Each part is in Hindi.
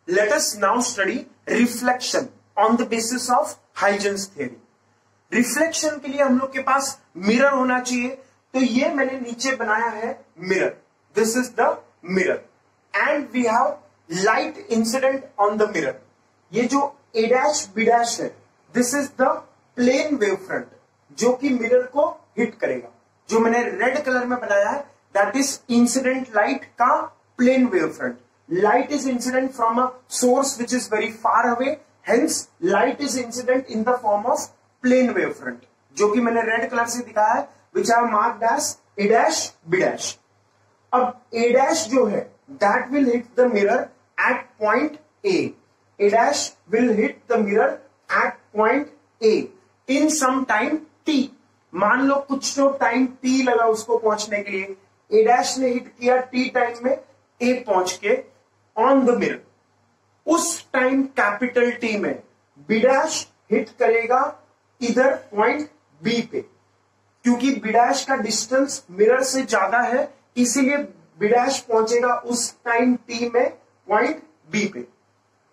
let us now study reflection on the basis of Huygens theory. Reflection के लिए हम लोग के पास मिरर होना चाहिए, तो ये मैंने नीचे बनाया है mirror. This is the mirror and we have light incident on the mirror. ये जो a डैश b डैश है, this is the plane wave front जो कि मिरर को हिट करेगा. जो मैंने रेड कलर में बनाया है दैट इज इंसिडेंट लाइट का plane wave front. Light is incident from a source which is very far away, hence light is incident in the form of plane wave front, जो कि मैंने रेड कलर से दिखाया है, which are marked as a dash b dash. अब a dash जो है that will hit the mirror at point A. A dash will hit the mirror at point A in some time t. मान लो कुछ तो टाइम t लगा उसको पहुंचने के लिए. a dash ने हिट किया t टाइम में A पहुंच के ऑन द मिरर. उस टाइम कैपिटल टी में बी डैश हिट करेगा इधर पॉइंट बी पे. क्योंकि बी डैश का डिस्टेंस मिरर से ज्यादा है, इसीलिए बी डैश पहुंचेगा उस टाइम टी में पॉइंट बी पे.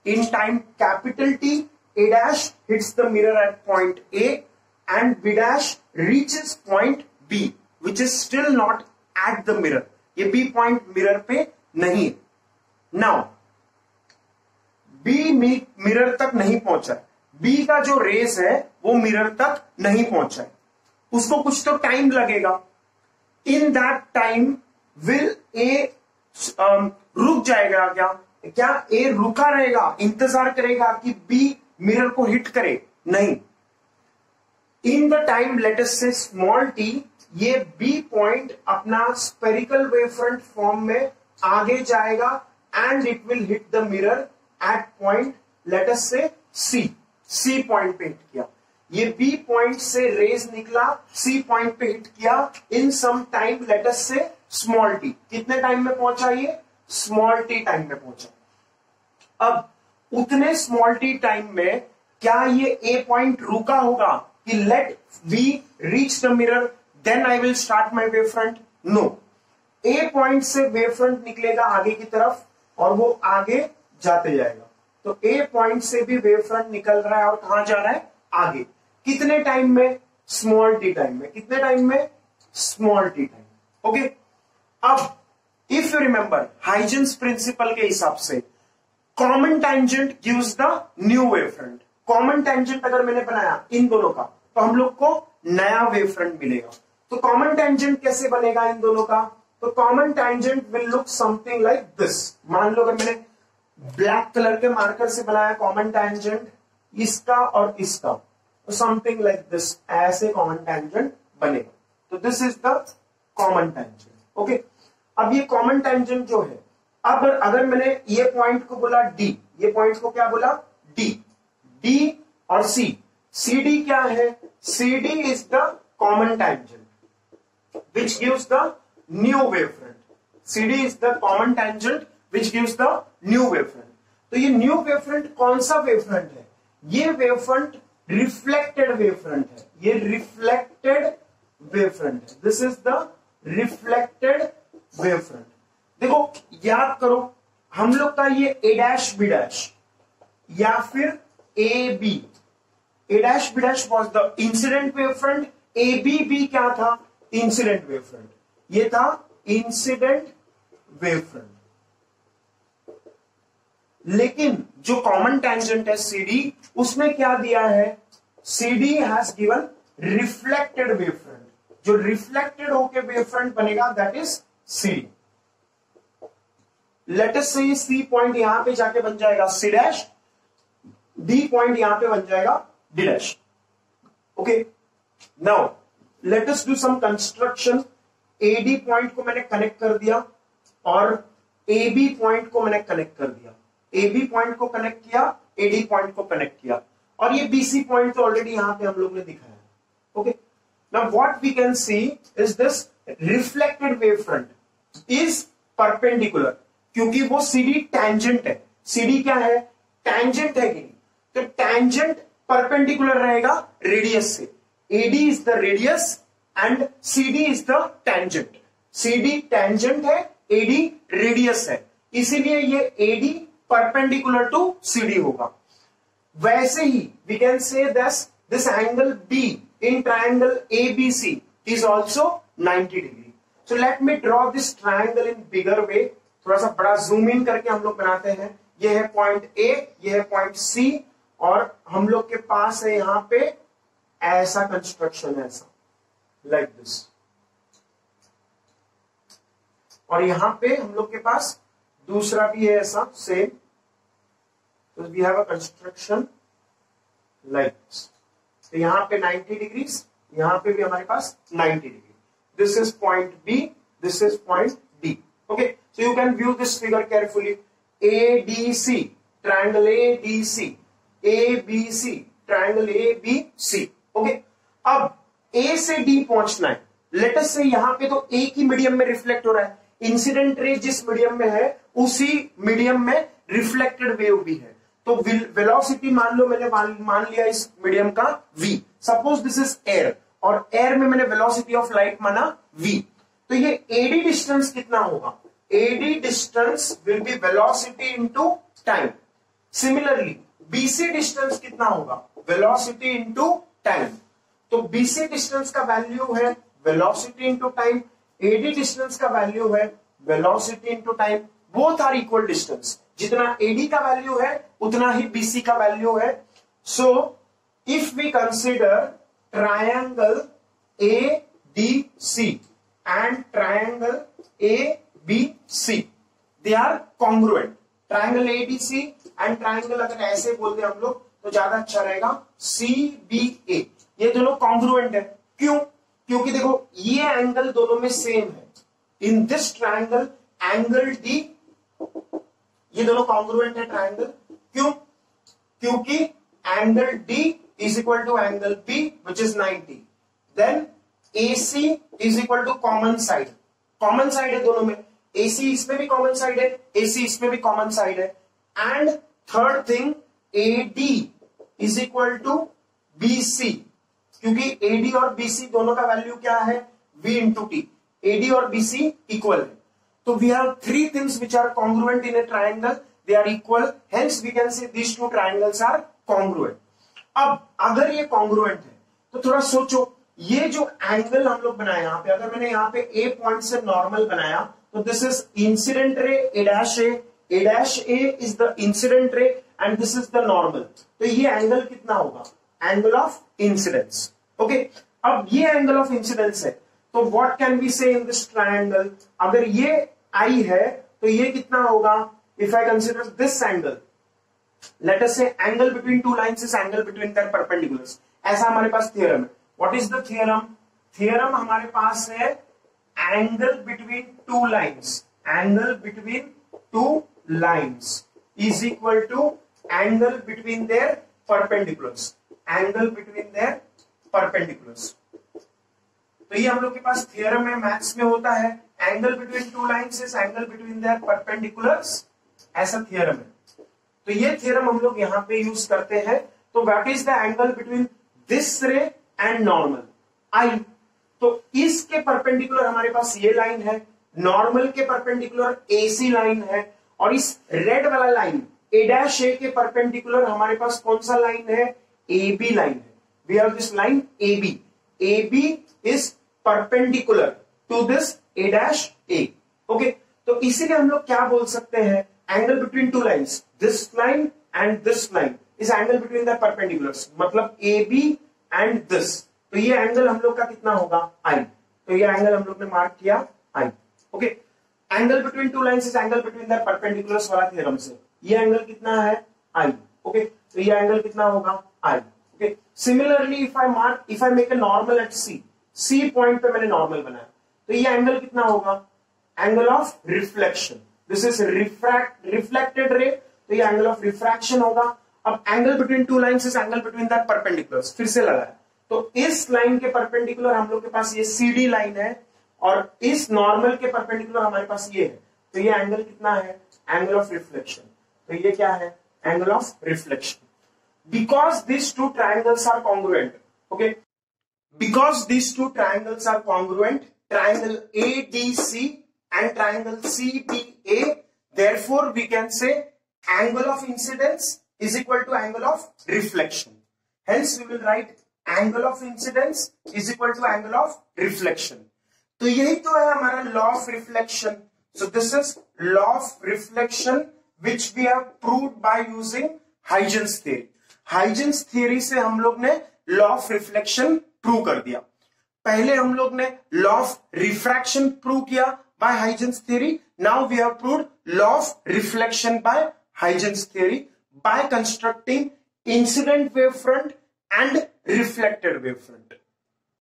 In time capital T A dash hits the mirror at point A and B dash reaches point B which is still not at the mirror. ये बी पॉइंट मिरर पे नहीं. नाउ बी मिरर तक नहीं पहुंचा है. बी का जो रेस है वो मिरर तक नहीं पहुंचा है, उसको कुछ तो टाइम लगेगा. इन दैट टाइम विल ए रुक जाएगा क्या ए रुका रहेगा, इंतजार करेगा कि बी मिरर को हिट करे? नहीं. In the time late us से स्मॉल टी, ये बी पॉइंट अपना स्पेरिकल वेव फ्रंट फॉर्म में आगे जाएगा and it will hit the mirror at point let us say C point पे हिट किया. ये B पॉइंट से रेज निकला, C पॉइंट पे हिट किया. इन सम टाइम लेट अस से स्मॉल t. कितने टाइम में पहुंचा? ये स्मॉल t टाइम में पहुंचा. अब उतने स्मॉल t टाइम में क्या ये A पॉइंट रुका होगा कि let B reach the mirror then I will start my wave front? No. A point से वेव फ्रंट निकलेगा आगे की तरफ और वो आगे जाते जाएगा. तो A पॉइंट से भी वेव फ्रंट निकल रहा है और कहां जा रहा है? आगे. कितने टाइम में? स्मॉल टी टाइम में. कितने टाइम में? Small T time. ओके. अब if you remember Huygens principle के हिसाब से common tangent gives the new wave front. Common tangent अगर मैंने बनाया इन दोनों का तो हम लोग को नया वेव फ्रंट मिलेगा. तो कॉमन टेंजेंट कैसे बनेगा इन दोनों का? तो common tangent will look something like this. मान लो अगर मैंने ब्लैक कलर के मार्कर से बनाया कॉमन टेंजेंट इसका और इसका, तो समथिंग लाइक दिस, ऐसे कॉमन टेंजेंट बनेगा. तो this is the common tangent. Okay. अब ये कॉमन टेंजेंट जो है, अब अगर मैंने ये पॉइंट को बोला डी, ये पॉइंट को क्या बोला? डी. डी और सी. सी डी क्या है? C D is the common tangent which gives the new wave front. CD is the common tangent which gives the new wave front. तो ये new wave front कौन सा wave front है? ये wave front reflected wave front है. ये reflected wave front है. This is the reflected wave front. देखो याद करो, हम लोग का ये A dash B dash या फिर AB. A dash B dash was the incident wave front. ABB क्या था? Incident wave front. ये था इंसिडेंट वेव फ्रंट. लेकिन जो कॉमन टेंजेंट है CD, उसमें क्या दिया है? CD has given reflected wave front. जो रिफ्लेक्टेड होके वेव फ्रंट बनेगा that is CD. Late us से C पॉइंट यहां पे जाके बन जाएगा C डैश, D पॉइंट यहां पे बन जाएगा D dash. Okay. Now let us do some construction. AD point को मैंने कनेक्ट कर दिया और AB पॉइंट को मैंने कनेक्ट कर दिया. AB पॉइंट को कनेक्ट किया, AD पॉइंट को कनेक्ट किया, और ये BC पॉइंट तो ऑलरेडी यहां पे हम लोग ने दिखाया. Okay. Now what we can see is this reflected wave front is perpendicular, क्योंकि वो CD टेंजेंट है. CD क्या है? टेंजेंट है कि नहीं? तो टेंजेंट परपेंडिकुलर रहेगा रेडियस से. AD is the radius and CD is the tangent. CD tangent है, AD रेडियस है, इसीलिए ये AD परपेंडिकुलर टू CD होगा। वैसे ही we can say this angle B in triangle ABC is also 90 degree. So let me draw this triangle in bigger way. थोड़ा सा बड़ा जूम इन करके हम लोग बनाते हैं। ये है पॉइंट A, ये है पॉइंट C, और हम लोग के पास है यहां पे ऐसा कंस्ट्रक्शन है, ऐसा लाइक दिस, और यहां पे हम लोग के पास दूसरा भी है ऐसा सेम। तो we have a construction like this. तो यहां पे 90 डिग्रीज, यहां पे भी हमारे पास 90 degree. This is point B, this is point D। Okay, so you can view this figure carefully. ADC, triangle ADC, ABC, triangle ABC। Okay, अब A से D पहुंचना है। लेट अस से यहां पे तो एक ही मीडियम में रिफ्लेक्ट हो रहा है। इंसिडेंट रे जिस मीडियम में है उसी मीडियम में रिफ्लेक्टेड वेव भी है। तो वेलोसिटी मान लो मैंने मान लिया इस मीडियम का v। Suppose this is air, और एयर में मैंने वेलोसिटी ऑफ लाइट माना v। तो ये AD डिस्टेंस कितना होगा? AD distance will be velocity into time. Similarly BC distance कितना होगा? Velocity into time. तो BC डिस्टेंस का वैल्यू है velocity into time, AD distance का वैल्यू है velocity into time. Both are equal distance. जितना AD का वैल्यू है उतना ही BC का वैल्यू है। सो if we consider triangle ADC and triangle ABC, they are congruent. Triangle ADC and triangle अगर ऐसे बोलते हम लोग तो ज्यादा अच्छा रहेगा CBA, ये दोनों कॉन्ग्रुएंट है। क्यों? क्योंकि देखो ये एंगल दोनों में सेम है। In this triangle angle D, ये दोनों कॉन्ग्रुएंट है ट्रायंगल। क्यों? क्योंकि angle D is equal to angle B which is 90। Then AC is equal to common side. Common side है दोनों में, AC इसमें भी कॉमन साइड है, AC इसमें भी कॉमन साइड है। And third thing, AD is equal to BC, क्योंकि AD और BC दोनों का वैल्यू क्या है? V into T। AD और BC इक्वल है। तो we have three things which are congruent in a triangle, they are equal, hence we can say these two triangles are congruent. अब अगर ये कॉन्ग्रुएंट है तो थोड़ा सोचो, ये जो एंगल हम लोग बनाए यहां पे, अगर मैंने यहां पे A पॉइंट से नॉर्मल बनाया तो this is incident ray A dash A is the incident ray and this is the normal. तो ये एंगल कितना होगा? Angle of incidence. ओके, अब ये एंगल ऑफ इंसिडेंस है तो व्हाट कैन वी से इन दिस ट्रायंगल? अगर ये I है तो ये कितना होगा? If I consider this angle, let us say angle between two lines is angle between their perpendiculars. ऐसा हमारे पास थ्योरम है। What is the theorem? Theorem हमारे पास है angle between two lines, angle between two lines is equal to angle between their perpendiculars, angle between their perpendiculars. तो ये हम लोग के पास थ्योरम है, मैथ्स में होता है, angle between two lines is angle between their perpendiculars, ऐसा थ्योरम है। तो ये थ्योरम हम लोग यहां पे यूज करते हैं। तो what is the angle between this रे एंड नॉर्मल? I। तो इसके परपेंडिकुलर हमारे पास ये लाइन है, नॉर्मल के परपेंडिकुलर AC लाइन है, और इस रेड वाला लाइन A डैश A के परपेंडिकुलर हमारे पास कौन सा लाइन है? AB लाइन है। We have this line AB। AB is perpendicular to this A dash A। Okay, तो इसीलिए हम लोग क्या बोल सकते हैं? Angle between two lines, this line and this line is angle between the perpendiculars, मतलब AB एंड दिस। तो ये एंगल हम लोग का कितना होगा? I। तो ये एंगल हम लोग ने मार्क किया I। Okay, angle between two lines is angle between the perpendiculars वाला थ्योरम से ये एंगल कितना है? I। ओके, तो ये एंगल कितना होगा? I। Okay, similarly if I make a normal at C point पे मैंने नॉर्मल बनाया तो ये एंगल कितना होगा? Angle of reflection. This is reflected ray, तो ये एंगल ऑफ रिफ्रैक्शन होगा। अब angle between two lines is angle between that perpendiculars, फिर से लगाया तो इस लाइन के परपेंडिकुलर हम लोग के पास ये CD लाइन है, और इस नॉर्मल के परपेंडिकुलर हमारे पास ये है। तो ये एंगल कितना है? Angle of reflection. तो ये क्या है? Angle of reflection. Because this two triangles are congruent, okay, because this two triangles are congruent, triangle ADC and triangle CBA, therefore we can say angle of incidence is equal to angle of reflection. Hence we will write angle of incidence is equal to angle of reflection. तो यही तो है हमारा law of reflection. So this is law of reflection which we have proved by using Huygens theory. Huygens theory से हम लोग ने law of reflection prove कर दिया. पहले हम लोग ने law of refraction prove किया by Huygens theory. Now we have proved law of reflection by Huygens theory by constructing incident wavefront and reflected wavefront.